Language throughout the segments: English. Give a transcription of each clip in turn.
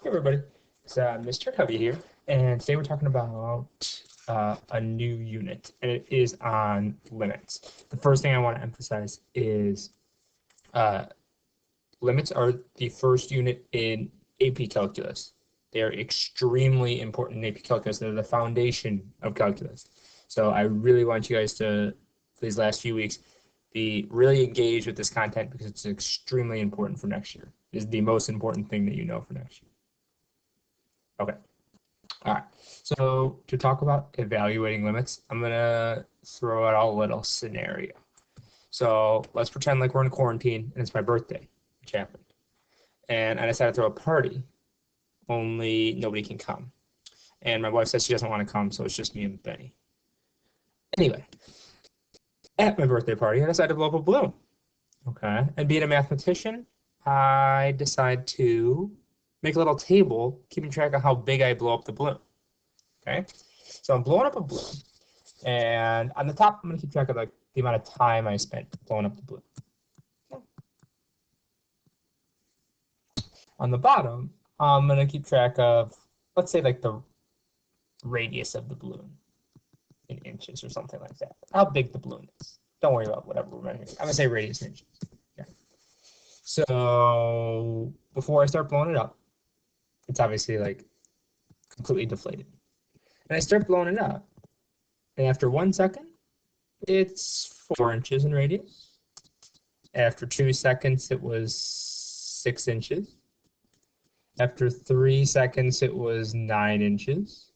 Hey everybody, it's Mr. Covey here, and today we're talking about a new unit, and it is on limits. The first thing I want to emphasize is uh, limits are the first unit in AP Calculus. They are extremely important in AP Calculus. They're the foundation of calculus. So I really want you guys to, for these last few weeks, be really engaged with this content because it's extremely important for next year. It's the most important thing that you know for next year. Okay. All right. So to talk about evaluating limits, I'm gonna throw out a little scenario. So let's pretend like we're in quarantine and it's my birthday, which happened. And I decided to throw a party, only nobody can come. And my wife says she doesn't want to come, so it's just me and Benny. Anyway, at my birthday party, I decided to blow up a balloon. Okay. And being a mathematician, I decide to make a little table keeping track of how big I blow up the balloon. Okay. So I'm blowing up a balloon. And on the top, I'm going to keep track of like the amount of time I spent blowing up the balloon. Okay. On the bottom, I'm going to keep track of, let's say, like the radius of the balloon in inches or something like that. How big the balloon is. Don't worry about whatever we're measuring. I'm going to say radius in inches. Okay. So before I start blowing it up, it's obviously like completely deflated. And I start blowing it up. And after 1 second, it's 4 inches in radius. After 2 seconds, it was 6 inches. After 3 seconds, it was 9 inches.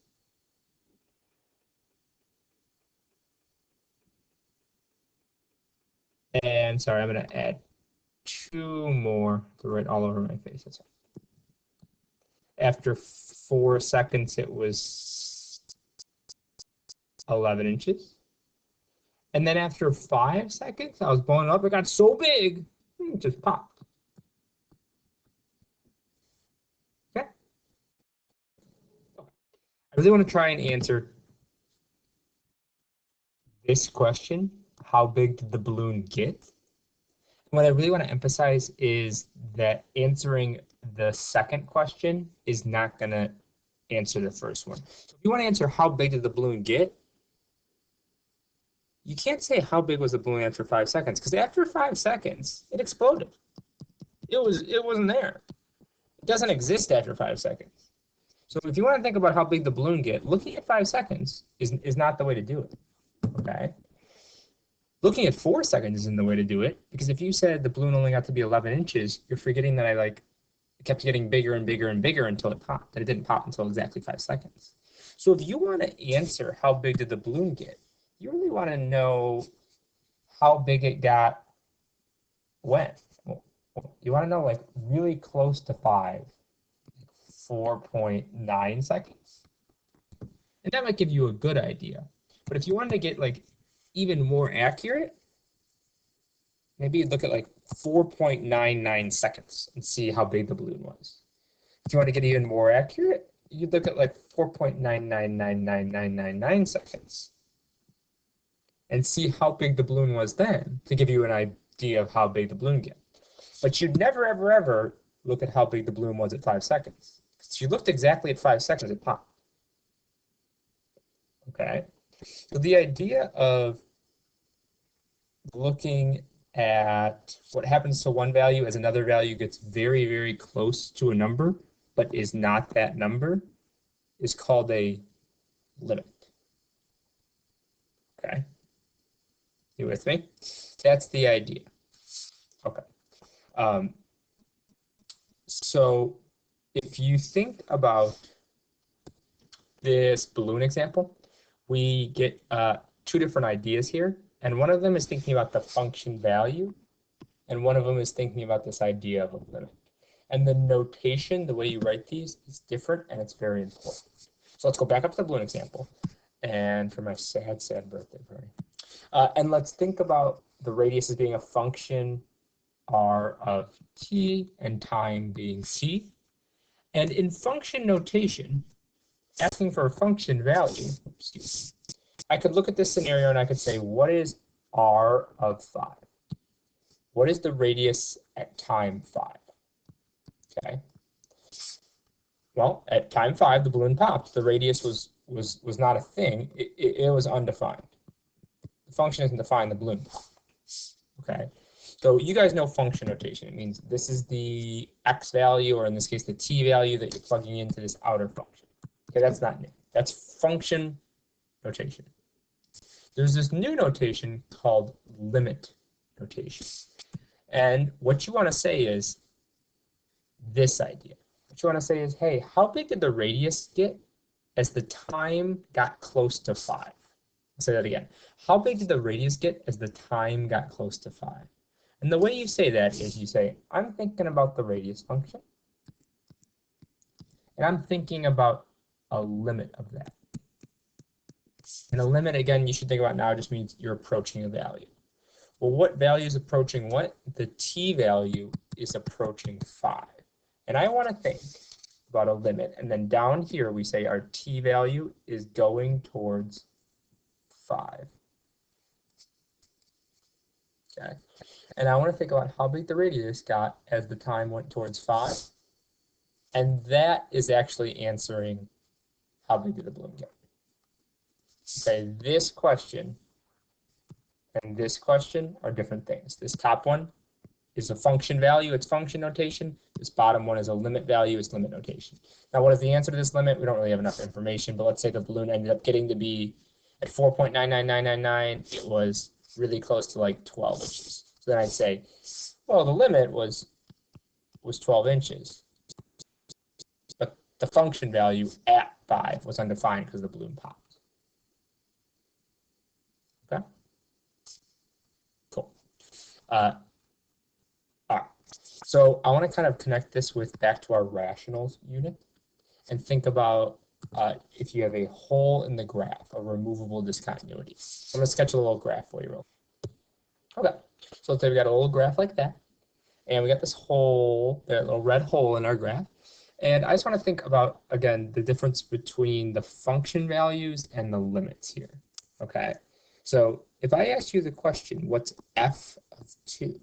And sorry, I'm going to add 2 more to write all over my face. That's right. After 4 seconds, it was 11 inches. And then after 5 seconds, I was blowing up. It got so big, it just popped. Okay. I really want to try and answer this question: how big did the balloon get? What I really want to emphasize is that answering the second question is not going to answer the first one. So if you want to answer how big did the balloon get, you can't say how big was the balloon after 5 seconds, because after 5 seconds, it exploded. It wasn't there. It doesn't exist after 5 seconds. So if you want to think about how big the balloon get, looking at 5 seconds is not the way to do it. Okay? Looking at 4 seconds isn't the way to do it, because if you said the balloon only got to be 11 inches, you're forgetting that it kept getting bigger and bigger and bigger until it popped, and it didn't pop until exactly 5 seconds. So if you want to answer how big did the balloon get, you really want to know how big it got when. You want to know like really close to 5, 4.9 seconds. And that might give you a good idea. But if you wanted to get like even more accurate, maybe you'd look at like 4.99 seconds and see how big the balloon was. If you want to get even more accurate, you'd look at like 4.9999999 seconds and see how big the balloon was then to give you an idea of how big the balloon gets. But you'd never, ever, ever look at how big the balloon was at 5 seconds. If you looked exactly at 5 seconds, it popped. Okay? So the idea of looking at what happens to one value as another value gets very, very close to a number, but is not that number, is called a limit. Okay? You with me? That's the idea. Okay. So if you think about this balloon example, we get 2 different ideas here. And one of them is thinking about the function value, and one of them is thinking about this idea of a limit. And the notation, the way you write these, is different, and it's very important. So let's go back up to the balloon example, and for my sad, sad birthday party. And let's think about the radius as being a function r of t and time being c. And in function notation, asking for a function value, excuse me, I could look at this scenario and I could say, what is r of 5? What is the radius at time 5? Okay. Well, at time 5, the balloon popped. The radius was not a thing. It was undefined. The function isn't defined, the balloon popped. Okay. So you guys know function notation. It means this is the x value, or in this case, the t value that you're plugging into this outer function. Okay, that's not new. That's function notation. There's this new notation called limit notation. And what you want to say is this idea. What you want to say is, hey, how big did the radius get as the time got close to 5? I'll say that again. How big did the radius get as the time got close to 5? And the way you say that is you say, I'm thinking about the radius function, and I'm thinking about a limit of that. And a limit, again, you should think about now just means you're approaching a value. Well, what value is approaching what? The t value is approaching 5. And I want to think about a limit. And then down here, we say our t value is going towards 5. Okay. And I want to think about how big the radius got as the time went towards 5. And that is actually answering how big did the balloon get. Okay, this question and this question are different things. This top one is a function value, it's function notation. This bottom one is a limit value, it's limit notation. Now, what is the answer to this limit? We don't really have enough information, but let's say the balloon ended up getting to be at 4.99999. It was really close to like 12 inches. So then I'd say, well, the limit was 12 inches. But the function value at 5 was undefined because the balloon popped. Okay? Cool. All right. So I want to kind of connect this with back to our rationals unit and think about if you have a hole in the graph, a removable discontinuity. I'm going to sketch a little graph for you real quick. Okay. So let's say we got a little graph like that, and we got this hole, a little red hole in our graph. And I just want to think about, again, the difference between the function values and the limits here. Okay. So if I ask you the question, what's f of 2?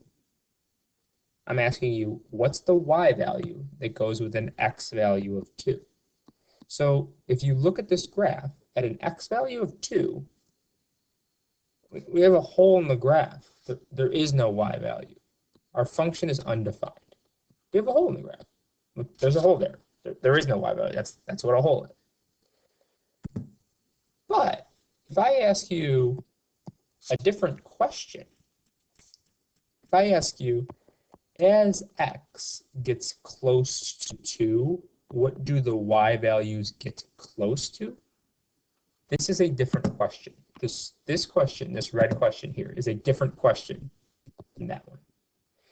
I'm asking you, what's the y value that goes with an x value of 2? So if you look at this graph, at an x value of 2, we have a hole in the graph. There is no y value. Our function is undefined. We have a hole in the graph. Look, there's a hole there. There is no y value. That's what a hole is. But if I ask you a different question, if I ask you, as x gets close to 2, what do the y values get close to? This is a different question. This question, this red question here, is a different question than that one.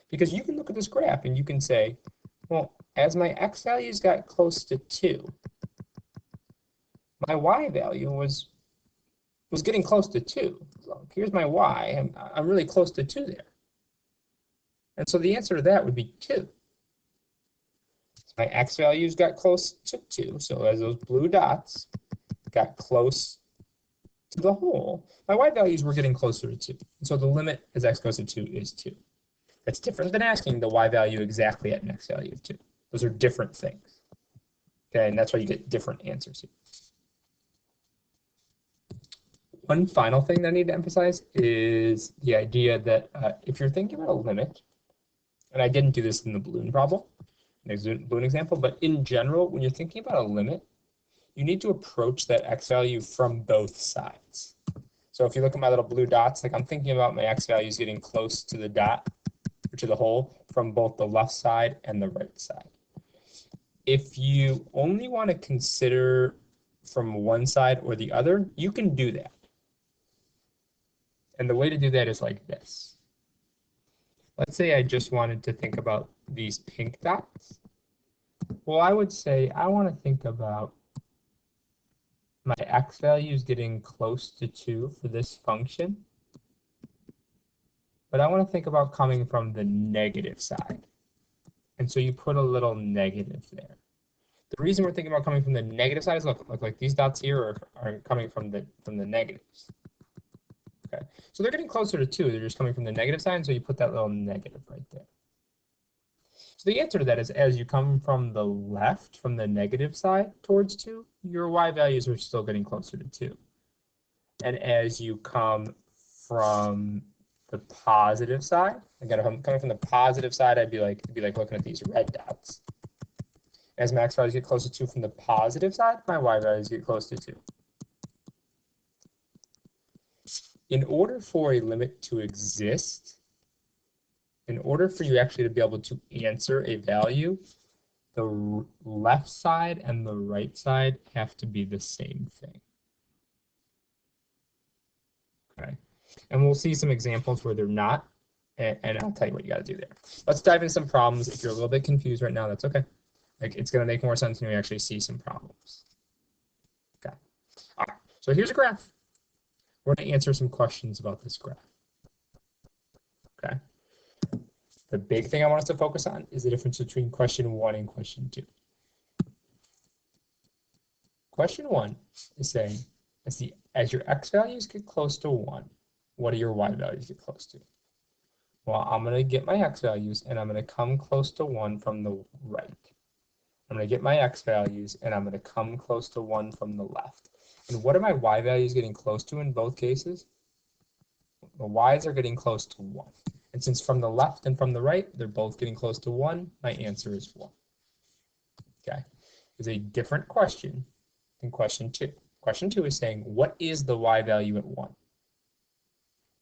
Because you can look at this graph and you can say, well, as my x values got close to 2, my y value was getting close to 2. So here's my y. I'm really close to 2 there. And so the answer to that would be 2. So my x values got close to 2. So as those blue dots got close to the hole, my y values were getting closer to 2. And so the limit as x goes to 2 is 2. That's different than asking the y value exactly at an x value of 2. Those are different things. Okay, and that's why you get different answers here. One final thing that I need to emphasize is the idea that if you're thinking about a limit, and I didn't do this in the balloon problem, balloon example, but in general, when you're thinking about a limit, you need to approach that x value from both sides. So if you look at my little blue dots, like I'm thinking about my x values getting close to the dot, or to the hole, from both the left side and the right side. If you only want to consider from one side or the other, you can do that. And the way to do that is like this. Let's say I just wanted to think about these pink dots. Well, I would say I want to think about my x values getting close to 2 for this function. But I want to think about coming from the negative side. And so you put a little negative there. The reason we're thinking about coming from the negative side is look like these dots here are coming from the negatives. Okay, so they're getting closer to 2. They're just coming from the negative side, and so you put that little negative right there. So the answer to that is as you come from the left, from the negative side towards 2, your y values are still getting closer to 2. And as you come from the positive side, again, if I'm coming from the positive side, it'd be like looking at these red dots. As max values get closer to 2 from the positive side, my y values get close to 2. In order for a limit to exist, in order for you actually to be able to answer a value, the left side and the right side have to be the same thing. Okay, and we'll see some examples where they're not, and I'll tell you what you got to do there. Let's dive into some problems. If you're a little bit confused right now, that's okay. Like, it's going to make more sense when we actually see some problems. Okay, all right, so here's a graph. We're going to answer some questions about this graph. Okay. The big thing I want us to focus on is the difference between question 1 and question 2. Question 1 is saying, as your x values get close to 1, what do your y values get close to? Well, I'm going to get my x values, and I'm going to come close to 1 from the right. I'm going to get my x values, and I'm going to come close to 1 from the left. And what are my y values getting close to in both cases? The y's are getting close to 1. And since from the left and from the right, they're both getting close to 1, my answer is 1. Okay, it's a different question than question 2. Question 2 is saying, what is the y value at 1?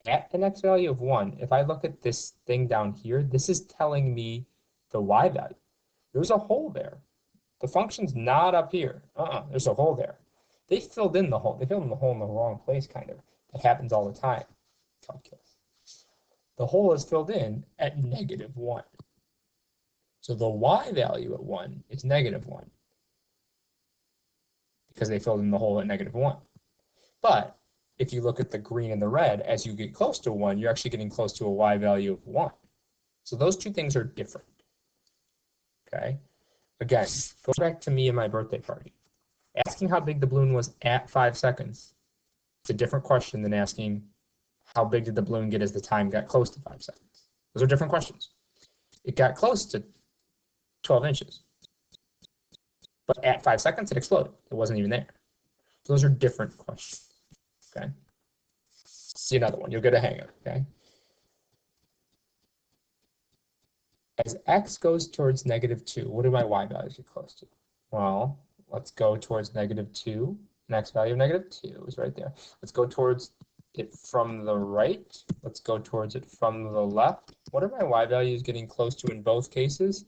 At an x value of 1, if I look at this thing down here, this is telling me the y value. There's a hole there. The function's not up here. There's a hole there. They filled in the hole. They filled in the hole in the wrong place, kind of. That happens all the time. Calculus. The hole is filled in at -1. So the y value at 1 is -1 because they filled in the hole at -1. But if you look at the green and the red, as you get close to 1, you're actually getting close to a y value of 1. So those two things are different. Okay? Again, go back to me and my birthday party. Asking how big the balloon was at 5 seconds is a different question than asking how big did the balloon get as the time got close to 5 seconds. Those are different questions. It got close to 12 inches. But at 5 seconds, it exploded. It wasn't even there. So those are different questions. Okay? See another one. You'll get a hang of it. Okay? As x goes towards -2, what do my y values get close to? Well, let's go towards -2. An x value of -2 is right there. Let's go towards it from the right. Let's go towards it from the left. What are my y values getting close to in both cases?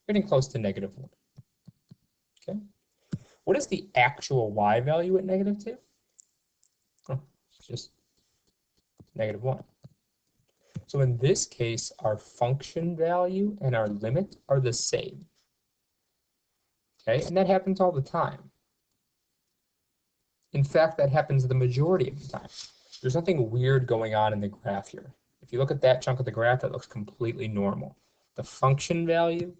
Getting close to -1. Okay. What is the actual y value at -2? Oh, it's just -1. So in this case, our function value and our limit are the same. Okay, and that happens all the time. In fact, that happens the majority of the time. There's nothing weird going on in the graph here. If you look at that chunk of the graph, that looks completely normal. The function value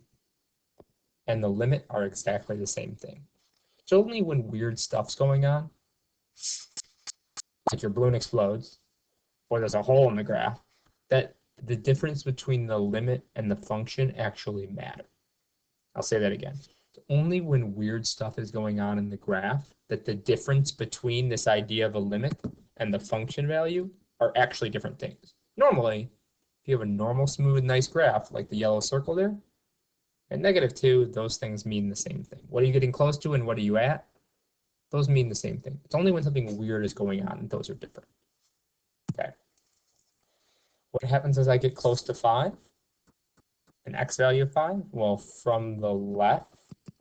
and the limit are exactly the same thing. It's only when weird stuff's going on, like your balloon explodes, or there's a hole in the graph, that the difference between the limit and the function actually matter. I'll say that again. It's only when weird stuff is going on in the graph that the difference between this idea of a limit and the function value are actually different things. Normally, if you have a normal, smooth, nice graph, like the yellow circle there, at -2, those things mean the same thing. What are you getting close to and what are you at? Those mean the same thing. It's only when something weird is going on that those are different. Okay. What happens as I get close to 5? An x value of 5? Well, from the left,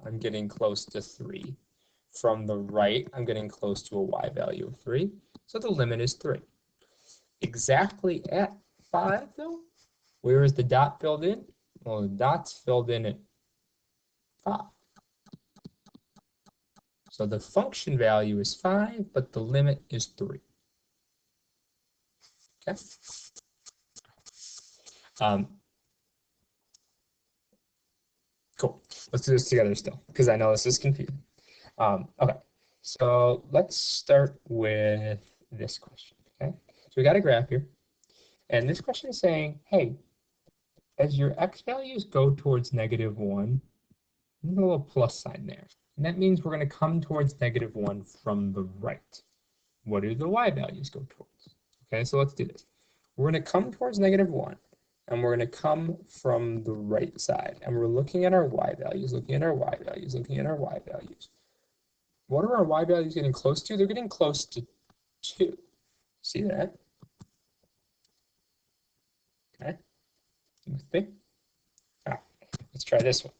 I'm getting close to 3. From the right, I'm getting close to a y value of 3. So the limit is 3. Exactly at 5, though, where is the dot filled in? Well, the dot's filled in at 5. So the function value is 5, but the limit is 3. Okay. Cool. Let's do this together still, because I know this is confusing. Okay, so let's start with this question. Okay, so we got a graph here, and this question is saying, hey, as your x values go towards -1, there's a little plus sign there. And that means we're going to come towards -1 from the right. What do the y values go towards? Okay, so let's do this. We're going to come towards -1, and we're going to come from the right side. And we're looking at our y values, looking at our y values, looking at our y values. What are our y values getting close to? They're getting close to 2. See that? Okay, with me? All right, let's try this one.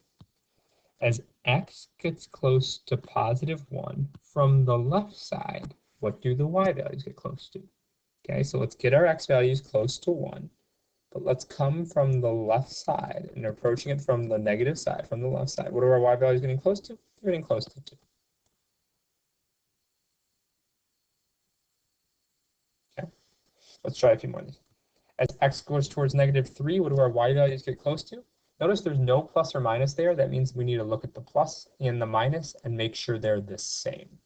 As x gets close to +1 from the left side, what do the y values get close to? Okay, so let's get our x values close to 1, but let's come from the left side and approaching it from the negative side, from the left side. What are our y values getting close to? They're getting close to 2. Okay, let's try a few more of these. As x goes towards -3, what do our y values get close to? Notice there's no plus or minus there. That means we need to look at the plus and the minus and make sure they're the same.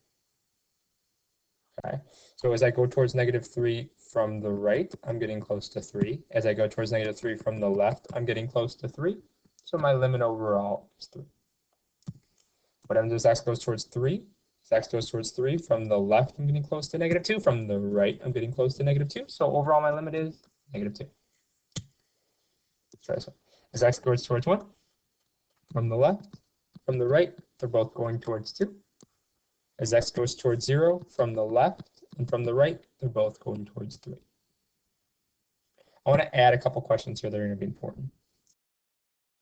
Okay, so as I go towards -3 from the right, I'm getting close to 3. As I go towards -3 from the left, I'm getting close to 3. So my limit overall is 3. What happens as x goes towards 3? As x goes towards 3 from the left, I'm getting close to -2. From the right, I'm getting close to -2. So overall, my limit is -2. Let's try this one. As x goes towards 1, from the left, from the right, they're both going towards 2. As x goes towards 0, from the left and from the right, they're both going towards 3. I want to add a couple questions here that are going to be important.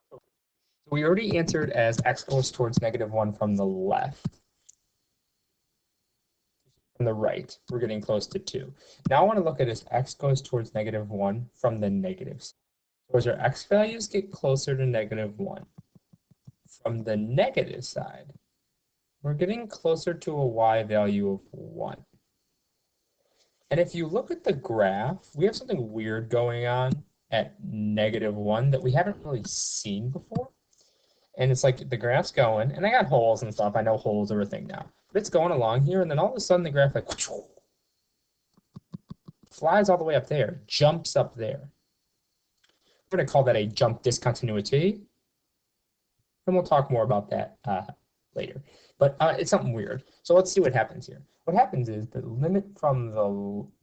So we already answered as x goes towards -1 from the left. From the right, we're getting close to 2. Now I want to look at as x goes towards -1 from the negative side. So as our x values get closer to -1 from the negative side, we're getting closer to a y value of 1. And if you look at the graph, we have something weird going on at -1 that we haven't really seen before. And it's like the graph's going, and I got holes and stuff. I know holes are a thing now. But it's going along here, and then all of a sudden the graph like flies all the way up there, jumps up there. We're going to call that a jump discontinuity. And we'll talk more about that later. But it's something weird. So let's see what happens here. What happens is the limit from the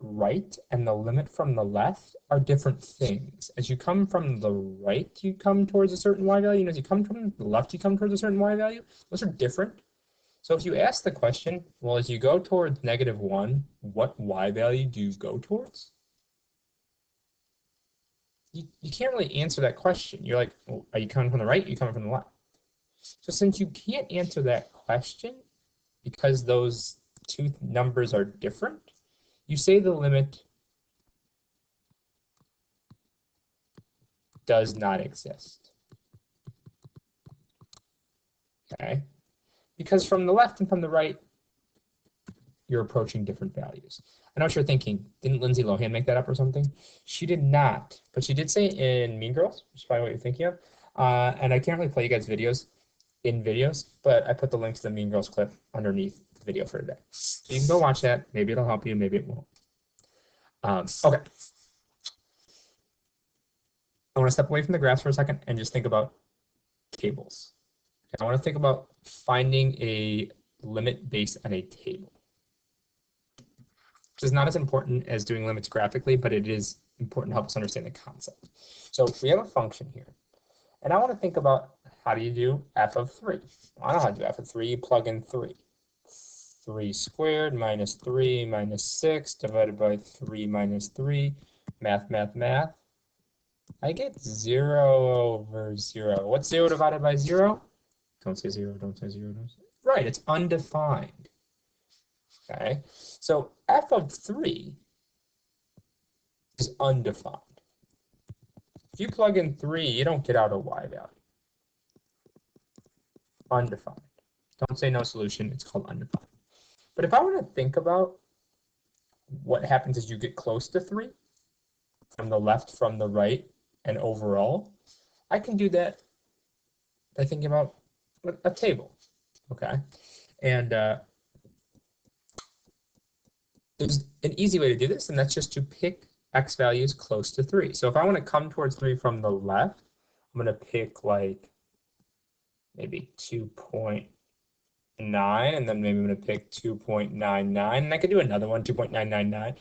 right and the limit from the left are different things. As you come from the right, you come towards a certain y value, and as you come from the left, you come towards a certain y value. Those are different. So if you ask the question, well, as you go towards -1, what y value do you go towards? You can't really answer that question. You're like, well, are you coming from the right? Are you coming from the left? So since you can't answer that question because those two numbers are different, you say the limit does not exist. Okay? Because from the left and from the right, you're approaching different values. I know what you're thinking. Didn't Lindsay Lohan make that up or something? She did not, but she did say in Mean Girls, which is probably what you're thinking of. And I can't really play you guys videos, but I put the link to the Mean Girls clip underneath the video for today. So you can go watch that. Maybe it'll help you, maybe it won't. Okay. I want to step away from the graphs for a second and just think about tables. I want to think about finding a limit based on a table. Which is not as important as doing limits graphically, but it is important to help us understand the concept. So we have a function here. And I want to think about how do you do f of 3? Well, I know how to do f of 3. You plug in 3. 3 squared minus 3 minus 6 divided by 3 minus 3. Math, math, math. I get 0 over 0. What's 0 divided by 0? Don't say 0, don't say 0, don't say 0. Right, it's undefined. Okay, so f of 3 is undefined. If you plug in 3, you don't get out a y value. Undefined. Don't say no solution, it's called undefined. But if I want to think about what happens as you get close to 3, from the left, from the right, and overall, I can do that by thinking about a table, okay? And there's an easy way to do this, and that's just to pick x values close to 3. So if I want to come towards 3 from the left, I'm going to pick like maybe 2.9, and then maybe I'm going to pick 2.99, and I could do another one, 2.999,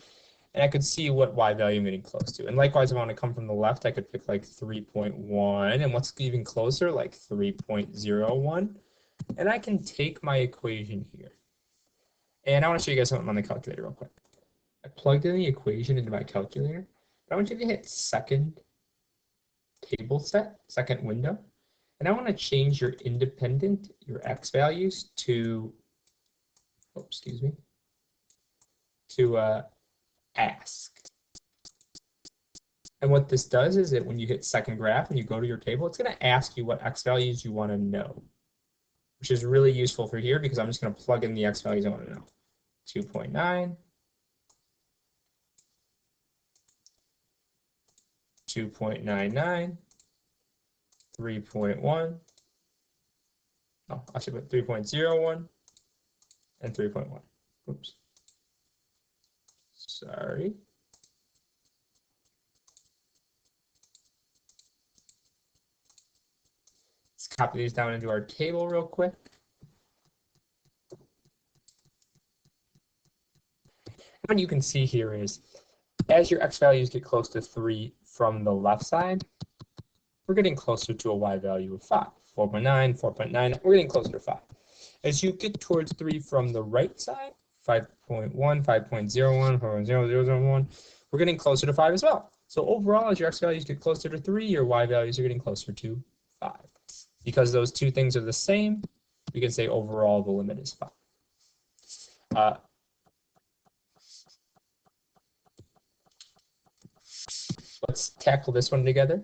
and I could see what y value I'm getting close to. And likewise, if I want to come from the left, I could pick like 3.1, and what's even closer, like 3.01, and I can take my equation here. And I want to show you guys something on the calculator real quick. I plugged in the equation into my calculator, but I want you to hit second table set, second window, and I want to change your independent, your x values to, oh, excuse me, to ask. And what this does is that when you hit second graph and you go to your table, it's going to ask you what x values you want to know, which is really useful for here because I'm just going to plug in the x values I want to know. 2.9, 2.99, 3.1, oh, I should put 3.01 and 3.1. Oops. Sorry. Let's copy these down into our table real quick. What you can see here is as your x values get close to 3 from the left side, we're getting closer to a y value of 5. 4.9, 4.9, we're getting closer to 5. As you get towards 3 from the right side, 5.1, 5.01, 5.0001, we're getting closer to 5 as well. So overall, as your x values get closer to 3, your y values are getting closer to 5. Because those two things are the same, we can say overall the limit is 5. Let's tackle this one together.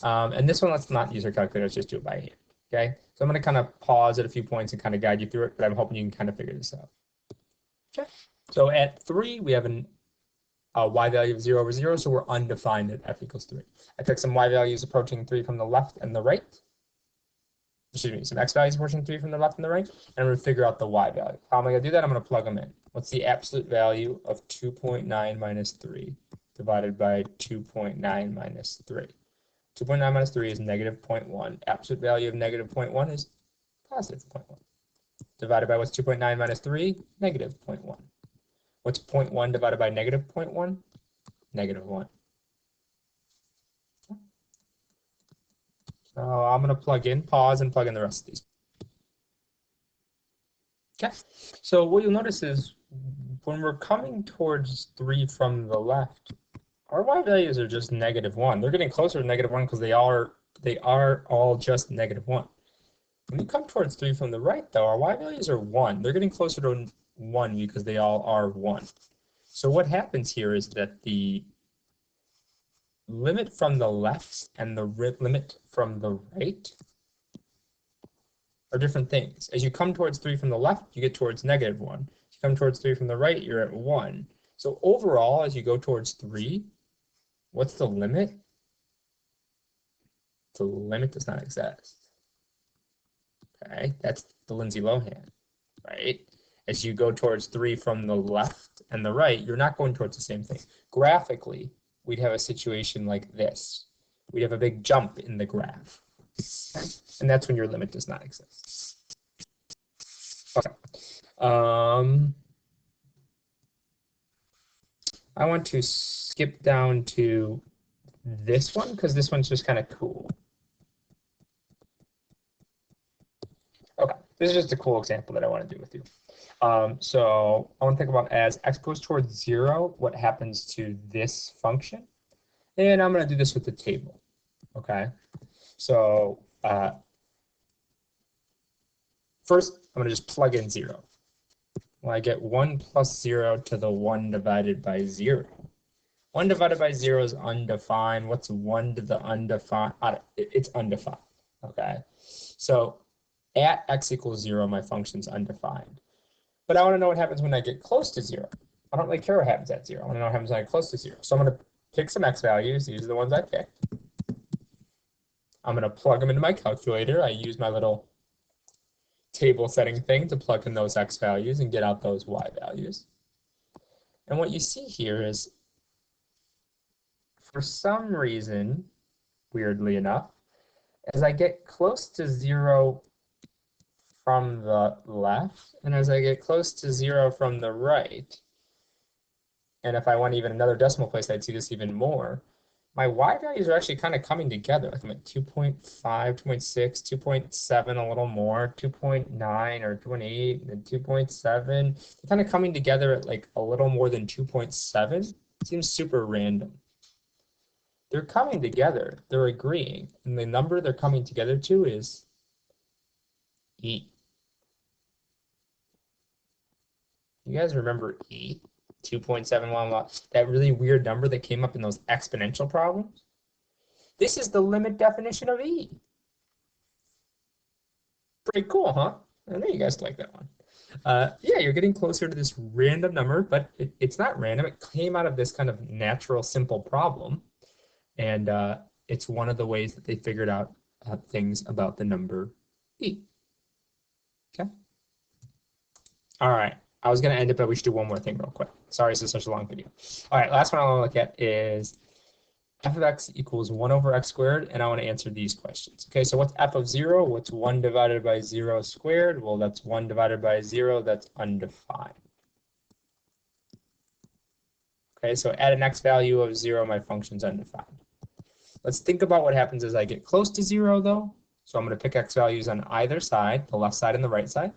And this one, let's not use our calculator, let's just do it by hand. Okay, so I'm going to kind of pause at a few points and kind of guide you through it, but I'm hoping you can kind of figure this out. Okay, so at 3, we have a y value of 0 over 0, so we're undefined at f equals 3. I pick some y values approaching 3 from the left and the right. Excuse me, some x values approaching 3 from the left and the right, and I'm going to figure out the y value. How am I going to do that? I'm going to plug them in. What's the absolute value of 2.9 minus 3 divided by 2.9 minus 3? 2.9 minus 3 is negative 0.1. Absolute value of negative 0.1 is positive 0.1. Divided by what's 2.9 minus 3? Negative 0.1. What's 0.1 divided by negative 0.1? Negative 1. So I'm going to plug in, pause, and plug in the rest of these. Okay, so what you'll notice is when we're coming towards 3 from the left, our y values are just negative 1. They're getting closer to negative 1 because they are all just negative 1. When you come towards 3 from the right, though, our y values are 1. They're getting closer to 1 because they all are 1. So what happens here is that the limit from the left and the limit from the right are different things. As you come towards 3 from the left, you get towards negative 1. As you come towards 3 from the right, you're at 1. So overall, as you go towards 3, what's the limit? The limit does not exist. Okay, that's the Lindsay Lohan, right? As you go towards 3 from the left and the right, you're not going towards the same thing. Graphically, we'd have a situation like this. We'd have a big jump in the graph. Okay? And that's when your limit does not exist. Okay. I want to skip down to this one because this one's just kind of cool. Okay, this is just a cool example that I want to do with you. So I want to think about as x goes towards 0, what happens to this function? And I'm going to do this with the table. Okay, so first I'm going to just plug in 0. Well, I get 1 plus 0 to the 1 divided by 0. 1 divided by 0 is undefined. What's 1 to the undefined? It's undefined. Okay, so at x equals 0, my function's undefined. But I want to know what happens when I get close to 0. I don't really care what happens at 0. I want to know what happens when I get close to 0. So I'm going to pick some x values. These are the ones I picked. I'm going to plug them into my calculator. I use my little table setting thing to plug in those x values and get out those y values. And what you see here is, for some reason, weirdly enough, as I get close to 0 from the left, and as I get close to 0 from the right, and if I want even another decimal place, I'd see this even more. My y values are actually kind of coming together. Like I'm at 2.5, 2.6, 2.7, a little more, 2.9 or 2.8, and then 2.7. They're kind of coming together at like a little more than 2.7. Seems super random. They're coming together. They're agreeing. And the number they're coming together to is E. You guys remember E? 2.71, that really weird number that came up in those exponential problems? This is the limit definition of E. Pretty cool, huh? I know you guys like that one. Yeah, you're getting closer to this random number, but it's not random. It came out of this kind of natural, simple problem. And it's one of the ways that they figured out things about the number E. Okay? All right. I was going to end it, but we should do one more thing real quick. Sorry, this is such a long video. All right, last one I want to look at is f of x equals 1 over x squared, and I want to answer these questions. Okay, so what's f of 0? What's 1 divided by 0 squared? Well, that's 1 divided by 0. That's undefined. Okay, so at an x value of 0, my function's undefined. Let's think about what happens as I get close to 0, though. So I'm going to pick x values on either side, the left side and the right side,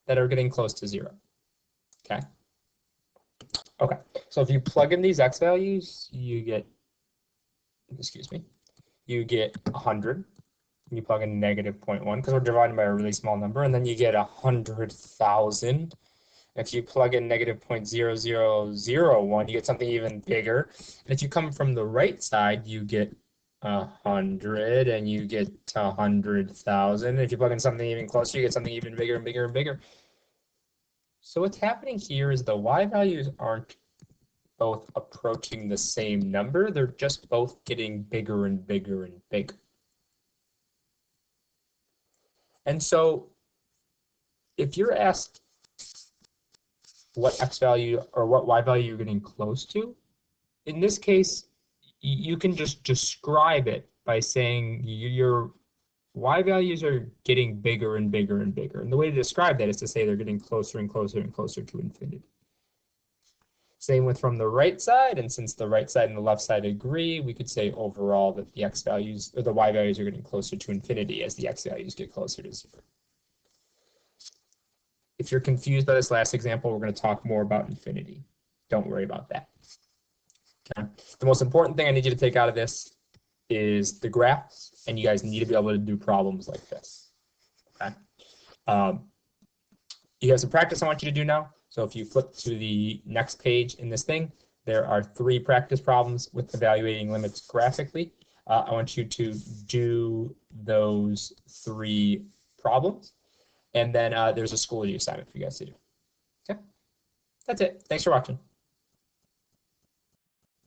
that are getting close to 0. Okay. Okay, so if you plug in these x values, you get, excuse me, you get 100. You plug in negative 0.1 because we're dividing by a really small number, and then you get 100,000. If you plug in negative 0.0001, you get something even bigger. And if you come from the right side, you get 100, and you get 100,000. If you plug in something even closer, you get something even bigger and bigger and bigger. So what's happening here is the y values aren't both approaching the same number. They're just both getting bigger and bigger and bigger. And so if you're asked what x value or what y value you're getting close to, in this case, you can just describe it by saying your y values are getting bigger and bigger and bigger. And the way to describe that is to say they're getting closer and closer and closer to infinity. Same with from the right side, and since the right side and the left side agree, we could say overall that the x values or the y values are getting closer to infinity as the x values get closer to 0. If you're confused by this last example, we're going to talk more about infinity. Don't worry about that. Okay. The most important thing I need you to take out of this is the graphs, and you guys need to be able to do problems like this. Okay. You have some practice I want you to do now. So if you flip to the next page in this thing, there are 3 practice problems with evaluating limits graphically. I want you to do those 3 problems. And then there's a Schoology assignment for you guys to do. Okay, that's it. Thanks for watching.